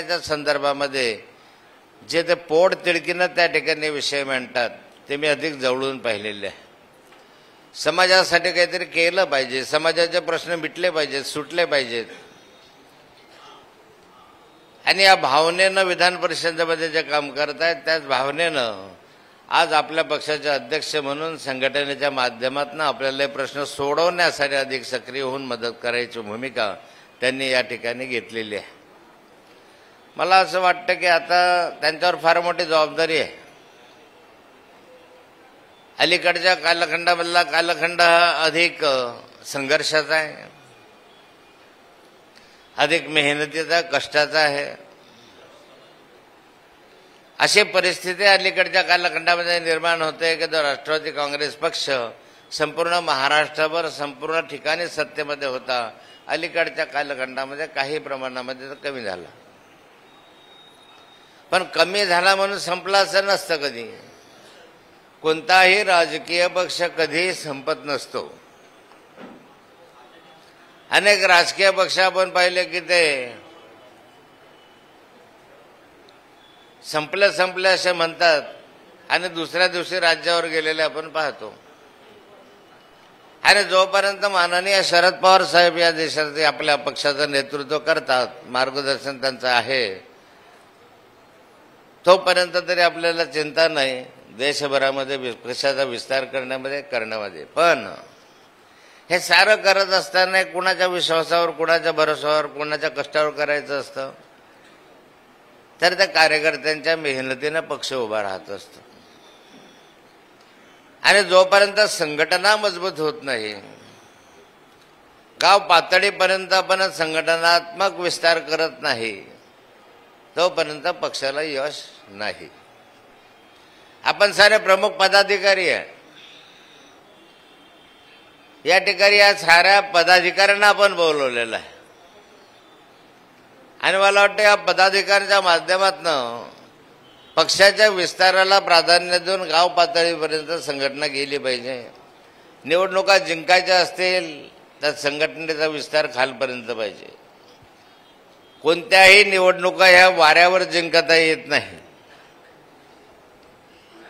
च्या संदर्भामध्ये जे ते पोट तिडकीनं त्या ठिकाणी विषय म्हणतात ते मी अधिक जवळून पाहिलेले आहे. समाजासाठी काहीतरी केलं पाहिजे, समाजाचे प्रश्न मिटले पाहिजेत, सुटले पाहिजेत. आणि या भावनेनं विधान परिषदेमध्ये जे काम करतायत त्याच भावनेनं आज आपल्या पक्षाचे अध्यक्ष म्हणून संघटनेच्या माध्यमातून आपल्याला हे प्रश्न सोडवण्यासाठी अधिक सक्रिय होऊन मदत करायची भूमिका त्यांनी या ठिकाणी घेतलेली आहे. मला असं वाटतं की आता त्यांच्यावर फार मोठी जबाबदारी आहे. अलीकडच्या कालखंडामधला कालखंड हा अधिक संघर्षाचा आहे, अधिक मेहनतीचा, कष्टाचा आहे. अशी परिस्थिती अलीकडच्या कालखंडामध्ये निर्माण होते की जो राष्ट्रवादी काँग्रेस पक्ष संपूर्ण महाराष्ट्रावर संपूर्ण ठिकाणी सत्तेमध्ये होता, अलीकडच्या कालखंडामध्ये काही प्रमाणामध्ये कमी झाला. पण कमी झाला म्हणून संपला असं नसतं. कधी कोणताही राजकीय पक्ष कधी संपत नसतो. अनेक राजकीय पक्ष आपण पाहिले की ते संपले असे म्हणतात आणि दुसऱ्या दिवशी राज्यावर गेलेले आपण पाहतो. आणि जोपर्यंत माननीय शरद पवार साहेब या देशाचे आपल्या पक्षाचं नेतृत्व करतात, मार्गदर्शन त्यांचं आहे, तोपर्यंत तरी आपल्याला चिंता नाही देशभरामध्ये पक्षाचा विस्तार करण्यामध्ये. पण हे सारं करत असताना कुणाच्या विश्वासावर, कुणाच्या भरोशावर, कुणाच्या कष्टावर करायचं असतं, तर त्या कार्यकर्त्यांच्या मेहनतीनं पक्ष उभा राहत असतो. आणि जोपर्यंत संघटना मजबूत होत नाही, गाव पातळीपर्यंत आपण संघटनात्मक विस्तार करत नाही, तोपर्यंत पक्षाला यश नाही. आपण सारे प्रमुख पदाधिकारी आहे. या ठिकाणी या साऱ्या पदाधिकाऱ्यांना आपण बोलवलेलं आहे आणि मला वाटतं या पदाधिकाऱ्यांच्या माध्यमातून पक्षाच्या विस्ताराला प्राधान्य देऊन गाव पातळीपर्यंत संघटना गेली पाहिजे. निवडणुका जिंकायच्या असतील तर संघटनेचा विस्तार खालपर्यंत पाहिजे. कोणत्याही निवडणुका ह्या वाऱ्यावर जिंकता येत नाही,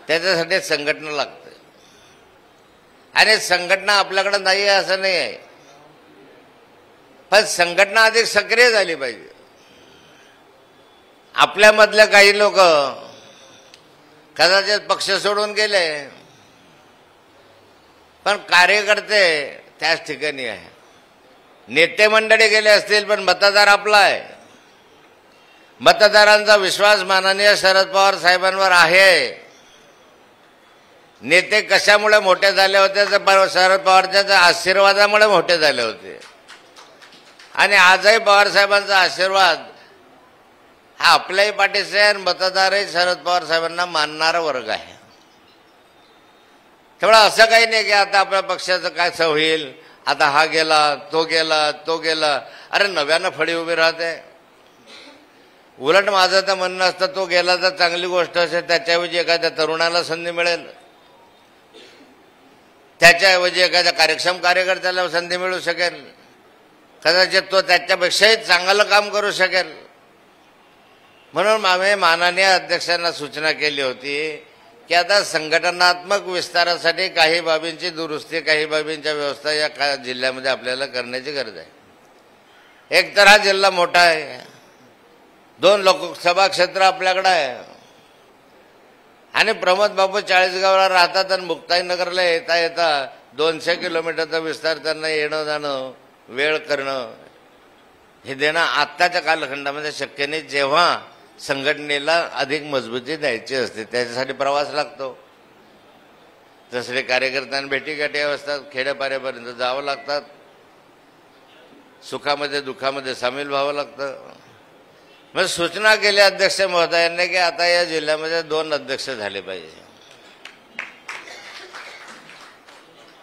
त्याच्यासाठी संघटना लागते. आणि संघटना आपल्याकडे नाही आहे असं नाही आहे, पण संघटना अधिक सक्रिय झाली पाहिजे. आपल्यामधले काही लोक कदाचित पक्ष सोडून गेले, पण कार्यकर्ते त्याच ठिकाणी आहे. नेते मंडळी गेले असतील पण मतदार आपला आहे. मतदारांचा विश्वास माननीय शरद पवार साहेबांवर आहे. नेते कशामुळे मोठे झाले होते तर शरद पवारच्या आशीर्वादामुळे मोठे झाले होते. आणि आजही पवार साहेबांचा आशीर्वाद हा आपल्याही पाठीशी आहे आणि मतदारही शरद पवार साहेबांना मानणारा वर्ग आहे. तेवढं असं काही नाही की आता आपल्या पक्षाचं काय होईल, आता हा गेला तो गेला. अरे नव्यानं फळी उभी राहते. उलट माझं तर म्हणणं असतं तो गेला तर चांगली गोष्ट असेल, त्याच्याऐवजी एखाद्या तरुणाला संधी मिळेल, त्याच्याऐवजी एखाद्या कार्यक्षम कार्यकर्त्याला संधी मिळू शकेल, कदाचित तो त्याच्यापेक्षाही चांगलं काम करू शकेल. म्हणून आम्ही माननीय अध्यक्षांना सूचना केली होती की आता संघटनात्मक विस्तारासाठी काही बाबींची दुरुस्ती, काही बाबींच्या व्यवस्था या जिल्ह्यामध्ये आपल्याला करण्याची गरज आहे. एक तर हा जिल्हा मोठा आहे, 2 लोकसभा क्षेत्र आपल्याकडे आहे आणि प्रमोद बाबू 40 गावाला राहतात आणि मुक्ताईनगरला येता 200 किलोमीटरचा विस्तार त्यांना येणं जाणं, वेळ करणं हे देणं आत्ताच्या कालखंडामध्ये शक्य नाही. जेव्हा संघटनेला अधिक मजबूती द्यायची असते त्याच्यासाठी प्रवास लागतो. तसले कार्यकर्त्यांना भेटीगाठी असतात, खेड्यापाड्यापर्यंत जावं लागतात, सुखामध्ये दुःखामध्ये सामील व्हावं लागतं. मग सूचना केली अध्यक्ष महोदयांनी की आता या जिल्ह्यामध्ये 2 अध्यक्ष झाले पाहिजे.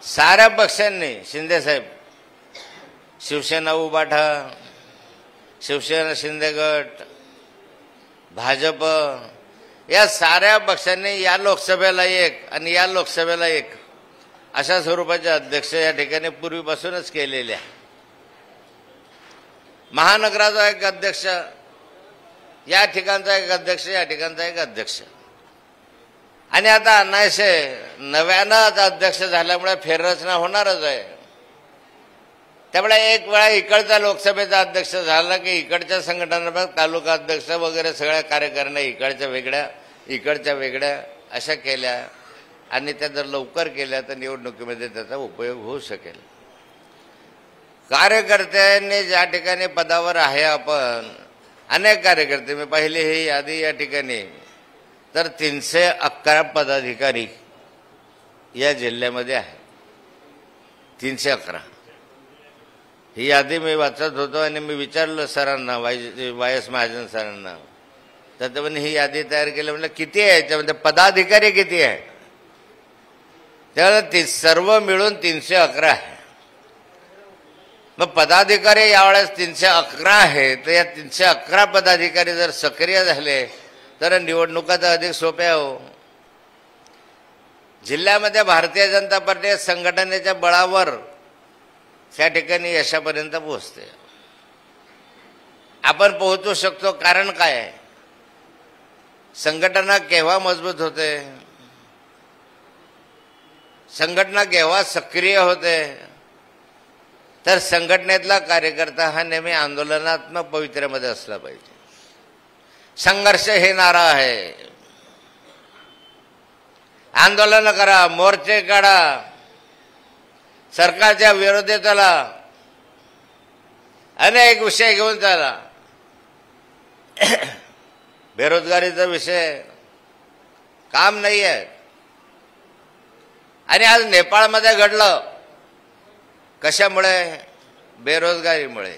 साऱ्या पक्षांनी, शिंदे साहेब, शिवसेना उबाठा, शिवसेना शिंदे गट, भाजप, या साऱ्या पक्षांनी या लोकसभेला 1 आणि या लोकसभेला 1 अशा स्वरूपाचे अध्यक्ष या ठिकाणी पूर्वीपासूनच केलेले आहे. महानगराचा एक अध्यक्ष या ठिकाणचा एक अध्यक्ष, या ठिकाणचा एक अध्यक्ष. आणि आता अनायसे नव्यानं अध्यक्ष झाल्यामुळे फेररचना होणारच आहे. त्यामुळे एक वेळा इकडचा लोकसभेचा अध्यक्ष झाला की इकडच्या संघटना तालुका अध्यक्ष वगैरे सगळ्या कार्यकारिण्या इकडच्या वेगळ्या, इकडच्या वेगळ्या अशा केल्या आणि त्या जर लवकर केल्या तर निवडणुकीमध्ये त्याचा उपयोग होऊ शकेल. कार्यकर्त्यांनी ज्या ठिकाणी पदावर आहे आपण, अनेक कार्यकर्ते, मी पाहिले ही यादी या ठिकाणी, तर 311 पदाधिकारी या जिल्ह्यामध्ये आहे. 311 ही यादी मी वाचत होतो आणि मी विचारलं सरांना, वाय एस महाजन सरांना, तर ते म्हणे ही यादी तयार केली. म्हणजे किती आहे याच्यामध्ये पदाधिकारी किती आहे? त्यावेळेला सर्व मिळून 311 आहे. मग पदाधिकारी यावेळेस 311 आहे, तर या 311 पदाधिकारी जर सक्रिय झाले तर निवडणुका तर अधिक सोप्या हो. जिल्ह्यामध्ये भारतीय जनता पार्टी संघटनेच्या बळावर त्या ठिकाणी यशापर्यंत पोहोचते. आपण पोहोचू शकतो कारण काय आहे? संघटना केव्हा मजबूत होते, संघटना केव्हा सक्रिय होते, तर संघटनेतला कार्यकर्ता हा नेहमी आंदोलनात्मक पवित्र्यामध्ये असला पाहिजे. संघर्ष हे नारा आहे. आंदोलन करा, मोर्चे काढा, सरकारच्या विरोधी चला, अनेक विषय घेऊन चला. बेरोजगारीचा विषय काम नाही आहे. आणि आज नेपाळमध्ये घडलं कशामुळे? बेरोजगारीमुळे.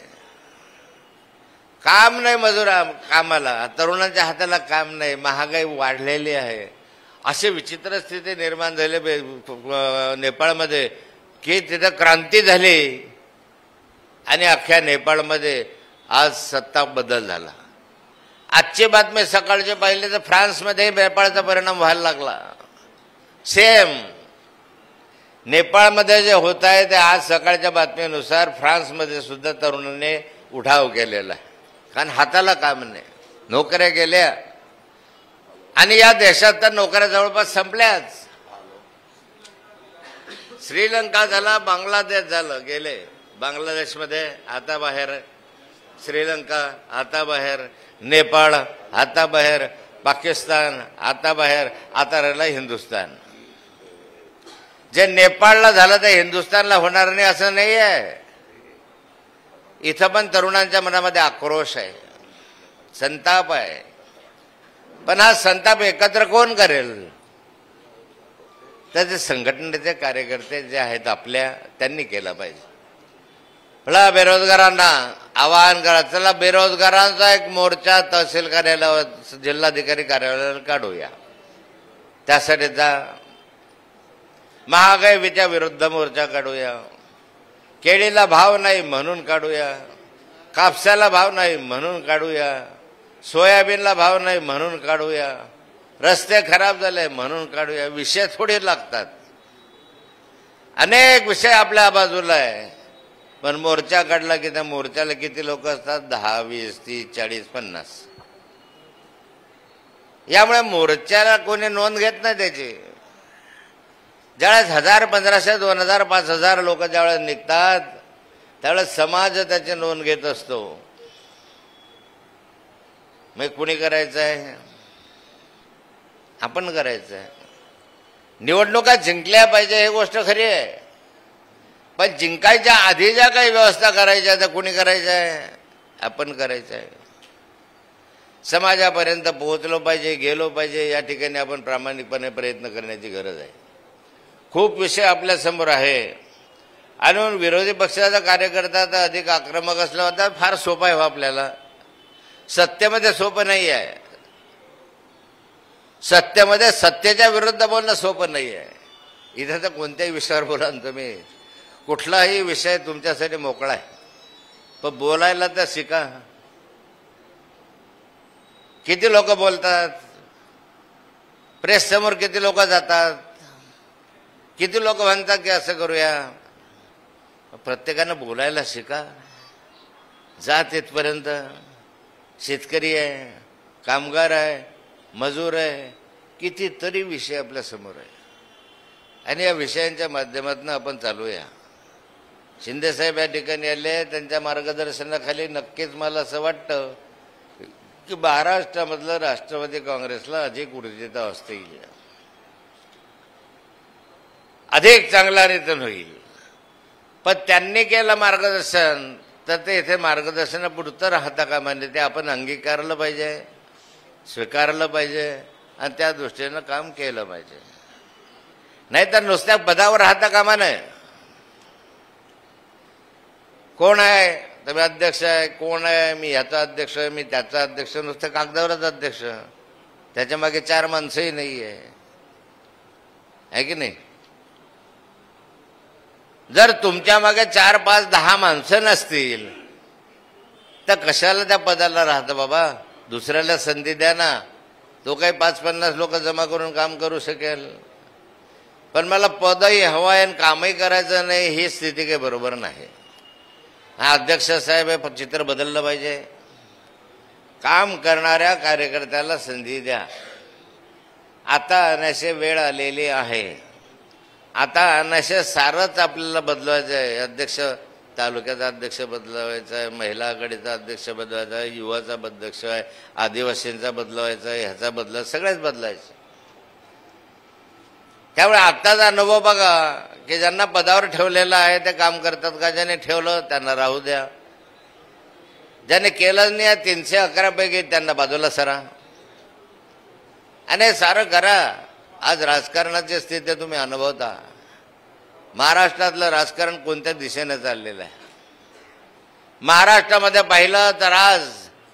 काम नाही मजुरा कामाला, तरुणांच्या हाताला काम नाही, महागाई वाढलेली आहे. अशी विचित्र स्थिती निर्माण झाली नेपाळमध्ये की तिथं क्रांती झाली आणि अख्ख्या नेपाळमध्ये आज सत्ता बदल झाला. आजची बातमी सकाळची पाहिली तर फ्रान्समध्ये नेपाळचा परिणाम व्हायला लागला. सेम नेपाळमध्ये जे होत आहे ते आज सकाळच्या बातमीनुसार फ्रान्समध्ये सुद्धा तरुणांनी उठाव केलेला आहे. कारण हाताला काम नाही, नोकऱ्या गेल्या आणि या देशात तर नोकऱ्या जवळपास संपल्याच. श्रीलंका झाला, बांगलादेश झालं, गेले. बांगलादेशमध्ये आता बाहेर, श्रीलंका आता बाहेर, नेपाळ आता बाहेर, पाकिस्तान आता बाहेर, आता राहिला हिंदुस्तान. जे नेपाळला झालं ते हिंदुस्थानला होणार नाही असं नाही आहे. इथं पण तरुणांच्या मनामध्ये आक्रोश आहे, संताप आहे. पण हा संताप एकत्र कोण करेल? तर ते संघटनेचे कार्यकर्ते जे आहेत आपल्या, त्यांनी केलं पाहिजे. मला बेरोजगारांना आवाहन करा, चला बेरोजगारांचा एक मोर्चा तहसील कार्यालयावर, जिल्हाधिकारी कार्यालयावर काढूया. त्यासाठी जा. महागाईच्या विरुद्ध मोर्चा काढूया. केळीला भाव नाही म्हणून काढूया, कापसाला भाव नाही म्हणून काढूया, सोयाबीनला भाव नाही म्हणून काढूया, रस्ते खराब झाले म्हणून काढूया. विषय थोडे लागतात, अनेक विषय आपल्या बाजूला आहे. पण मोर्चा काढला की त्या मोर्चाला किती लोक असतात? 10, 20, 30, 40, 50. यामुळे मोर्चाला कोणी नोंद घेत नाही त्याची. ज्यावेळेस 1000, 1500, 2000, 5000 लोक ज्यावेळेस निघतात त्यावेळेस समाज त्याची नोंद घेत असतो. मग कुणी करायचं आहे? आपण करायचं आहे. निवडणुका जिंकल्या पाहिजे ही गोष्ट खरी आहे, पण जिंकायच्या आधी ज्या काही व्यवस्था करायच्या त्या कुणी करायच्या आहे? आपण करायचं आहे. समाजापर्यंत पोहोचलो पाहिजे, गेलो पाहिजे. या ठिकाणी आपण प्रामाणिकपणे प्रयत्न करण्याची गरज आहे. खूप विषय आपल्या समोर आहे. आणि विरोधी पक्षाचा कार्यकर्ता तर अधिक आक्रमक असला होता, फार सोपा आहे हो आपल्याला. सत्तेमध्ये सोपं नाही आहे. सत्तेमध्ये सत्तेच्या विरुद्ध बोलणं सोपं नाही आहे. इथं तर कोणत्याही विषयावर बोला तुम्ही, कुठलाही विषय तुमच्यासाठी मोकळा आहे, पण बोलायला तर शिका. किती लोक बोलतात, प्रेस समोर किती लोक जातात, किती लोक म्हणतात की असं करूया. प्रत्येकानं बोलायला शिका. जा तिथपर्यंत. शेतकरी आहे, कामगार आहे, मजूर आहे, कितीतरी विषय आपल्या समोर आहे आणि या विषयांच्या माध्यमातून आपण चालूया. शिंदेसाहेब या ठिकाणी आले, त्यांच्या मार्गदर्शनाखाली नक्कीच मला असं वाटतं की महाराष्ट्रामधलं राष्ट्रवादी काँग्रेसला अधिक ऊर्जित अवस्था येईल, अधिक चांगला रिटर्न होईल. पण त्यांनी केलं मार्गदर्शन तर ते इथे मार्गदर्शनापुरतं राहता कामा नये, ते आपण अंगीकारलं पाहिजे, स्वीकारलं पाहिजे आणि त्या दृष्टीनं काम केलं पाहिजे. नाहीतर नुसत्या पदावर राहता कामा नये. कोण आहे तुम्ही अध्यक्ष आहे, कोण आहे मी ह्याचा अध्यक्ष आहे, मी त्याचा अध्यक्ष, नुसतं कागदावरच अध्यक्ष, त्याच्या मागे 4 माणसंही नाही आहे की नाही. जर तुमच्या मागे 4, 5, 10 माणसं नसतील तर कशाला त्या पदाला राहतं बाबा. दुसऱ्याला संधी द्या ना, तो काही 5-50 लोक जमा करून काम करू शकेल. पण मला पदही हवं आहे आणि कामही करायचं नाही, ही स्थिती काही बरोबर नाही. हा अध्यक्ष साहेब हे चित्र बदललं पाहिजे. काम करणाऱ्या कार्यकर्त्याला संधी द्या. आता अनाशे वेळ आलेली आहे. आता अनाशे सारंच आपल्याला बदलवायचं आहे. अध्यक्ष तालुक्याचा अध्यक्ष बदलवायचा आहे, महिला आघाडीचा अध्यक्ष बदलवायचा आहे, युवाचा अध्यक्ष आहे, आदिवासींचा बदलवायचा आहे, ह्याचा बदलायचा, सगळ्याच बदलायचं. त्यामुळे आत्ताचा अनुभव बघा की ज्यांना पदावर ठेवलेलं आहे ते काम करतात का. ज्याने ठेवलं त्यांना राहू द्या, ज्याने केलं नाही 311 पैकी त्यांना बाजूला सरा आणि सारं करा. आज राजकारणाची स्थिती तुम्ही अनुभवता. महाराष्ट्रातलं राजकारण कोणत्या दिशेने चाललेलं आहे. महाराष्ट्रामध्ये पाहिलं तर आज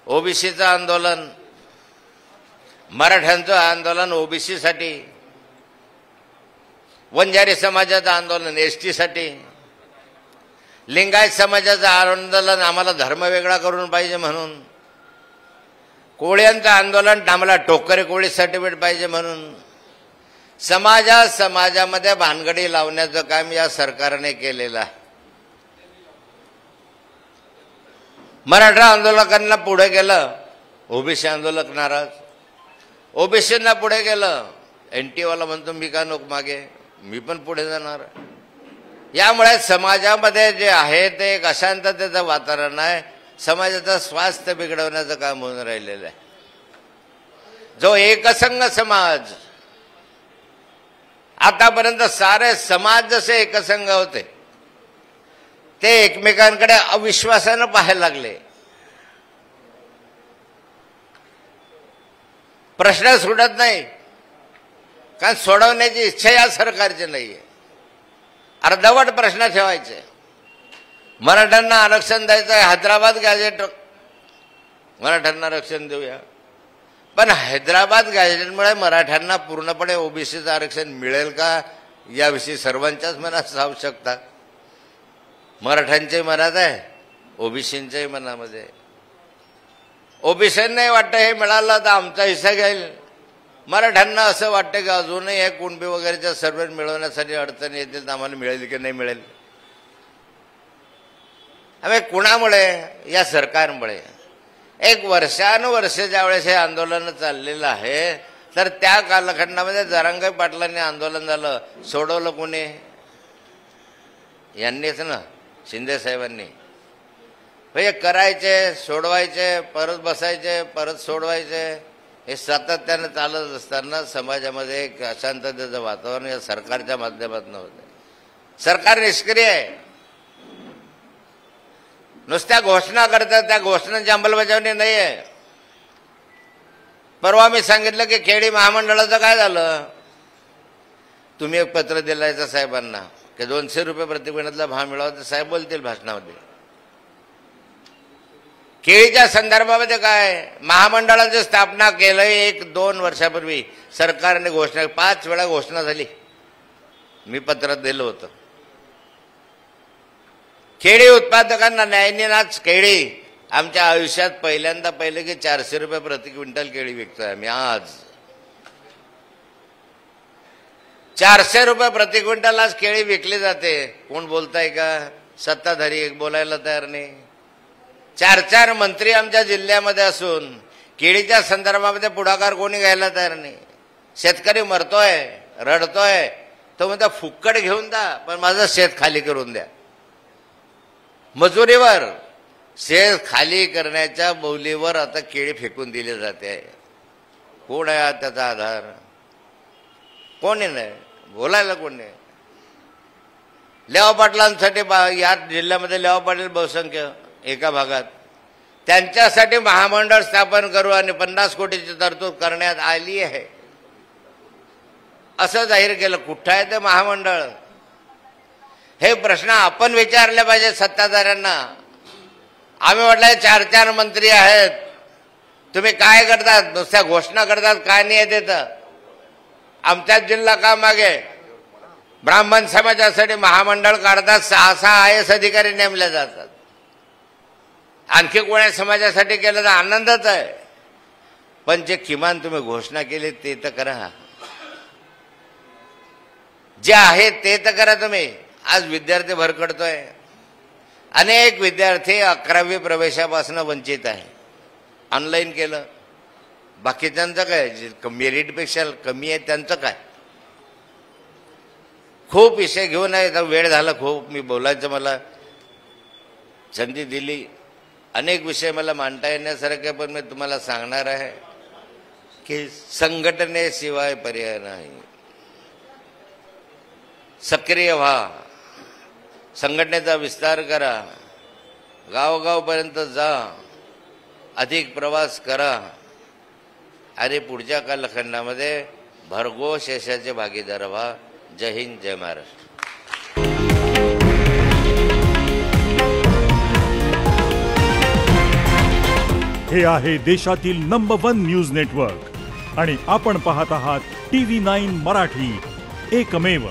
ओबीसीचं आंदोलन, मराठ्यांचं आंदोलन ओबीसीसाठी, वंजारी समाजाचं आंदोलन एसटीसाठी, लिंगायत समाजाचं आंदोलन आम्हाला धर्म वेगळा करून पाहिजे म्हणून, कोळ्यांचं आंदोलन आम्हाला टोकरे कोळी सर्टिफिकेट पाहिजे म्हणून, समाजामध्ये भानगडी लावण्याचं काम या सरकारने केलेलं आहे. मराठा आंदोलकांना पुढे गेलं, ओबीसी आंदोलक नाराज, ओबीसींना पुढे गेलं, एनटीवाला म्हणतो मी का नको मागे, मी पण पुढे जाणार. यामुळे समाजामध्ये जे आहे ते एक अशांततेचं वातावरण आहे. समाजाचं स्वास्थ्य बिघडवण्याचं काम होऊन राहिलेलं आहे. जो एकसंघ समाज, आतापर्यंत सारे समाज जसे एकसंघ होते ते एकमेकांकडे अविश्वासानं पाहायला लागले. प्रश्न सुटत नाही, कारण सोडवण्याची इच्छा या सरकारची नाहीये. अर्धवट प्रश्न ठेवायचे. मराठ्यांना आरक्षण द्यायचं आहे, हैदराबाद गॅजेट मराठ्यांना आरक्षण देऊया. पण हैदराबाद गॅजेटमुळे मराठ्यांना पूर्णपणे ओबीसीचं आरक्षण मिळेल का याविषयी सर्वांच्याच मनात आवश्यकता. मराठ्यांच्याही मनात आहे, ओबीसींच्याही मनामध्ये. ओबीसींनाही वाटतं हे मिळालं तर आमचा हिस्सा घेईल. मराठ्यांना असं वाटतं की अजूनही हे कुणबी वगैरेच्या सर्वे मिळवण्यासाठी अडचणी येतील तर आम्हाला मिळेल की नाही मिळेल. आम्ही कुणामुळे, या सरकारमुळे. एक वर्षानुवर्ष ज्यावेळेस हे आंदोलन चाललेलं आहे तर त्या कालखंडामध्ये जरांगे पाटलांनी आंदोलन झालं, सोडवलं कोणी? यांनीच ना, शिंदे साहेबांनी. म्हणजे करायचे, सोडवायचे, परत बसायचे, परत सोडवायचे, हे सातत्याने चालत असताना समाजामध्ये एक अशांततेचं वातावरण या सरकारच्या माध्यमातून होतं. सरकार निष्क्रिय आहे. नुसत्या घोषणा करतात, त्या घोषणांची अंमलबजावणी नाही आहे. परवा मी सांगितलं की खेडी महामंडळाचं काय झालं. तुम्ही एक पत्र दिलायचं साहेबांना की 200 रुपये प्रतिक्विंटलचा भाव मिळावा, तर साहेब बोलतील भाषणामध्ये. केळीच्या संदर्भामध्ये काय, महामंडळाची स्थापना केलं 1-2 वर्षापूर्वी सरकारने घोषणा, 5 वेळा घोषणा झाली. मी पत्रात दिलं होतं. केळी उत्पादकांना न्यायनिनाद केळी आमच्या आयुष्यात पहिल्यांदा पाहिलं की 400 रुपये प्रति क्विंटल केळी विकतोय आम्ही. आज 400 रुपये प्रति क्विंटल आज केळी विकली जाते. कोण बोलताय का? सत्ताधारी एक बोलायला तयार नाही. 4 मंत्री आमच्या जिल्ह्यामध्ये असून केळीच्या संदर्भामध्ये पुढाकार कोणी घ्यायला तयार नाही. शेतकरी मरतोय, रडतोय, तो म्हणतो फुक्कट घेऊन द्या पण माझं शेत खाली करून द्या. मजुरीवर शेत खाली करण्याच्या बोलीवर आता केळी फेकून दिली जाते. कोण आहे त्याचा आधार? कोणी नाही, बोलायला कोण नाही. लेवा पाटलांसाठी या जिल्ह्यामध्ये लेवा पाटील बहुसंख्य एका भागात, त्यांच्यासाठी महामंडळ स्थापन करू आणि 50 कोटीची तरतूद करण्यात आली आहे असं जाहीर केलं. कुठं आहे ते महामंडळ? हे प्रश्न आपण विचारले पाहिजे सत्ताधाऱ्यांना. आम्ही म्हटलंय 4 मंत्री आहेत, तुम्ही काय करतात? नुसत्या घोषणा करतात, काय नाही येत. आमच्याच जिल्हा का मागे ब्राह्मण समाजासाठी महामंडळ काढतात, 6 IAS अधिकारी नेमले जातात. आणखी कोण्या समाजासाठी केलं तर आनंदच आहे, पण जे किमान तुम्ही घोषणा केली ते तर करा. जे आहे ते तर करा तुम्ही. आज विद्यार्थी भरकटतोय. अनेक विद्यार्थी 11वी प्रवेशापासून वंचित आहे. ऑनलाईन केलं. बाकीच्यांचं काय? मेरिटपेक्षा कमी आहे त्यांचं काय? खूप विषय घेऊन आहे. वेळ झाला खूप, मी बोलायचं, मला संधी दिली. अनेक विषय मला मांडता येण्यासारखे, पण मी तुम्हाला सांगणार आहे की संघटनेशिवाय पर्याय नाही. सक्रिय व्हा, संघटनेचा विस्तार करा, गावगावपर्यंत जा, अधिक प्रवास करा आणि पुढच्या कालखंडामध्ये भरघोस यशाचे भागीदार व्हा. जय हिंद, जय महाराष्ट्र. हे आहे देशातील नंबर 1 न्यूज नेटवर्क आणि आपण पाहत आहात TV9 मराठी, एकमेव.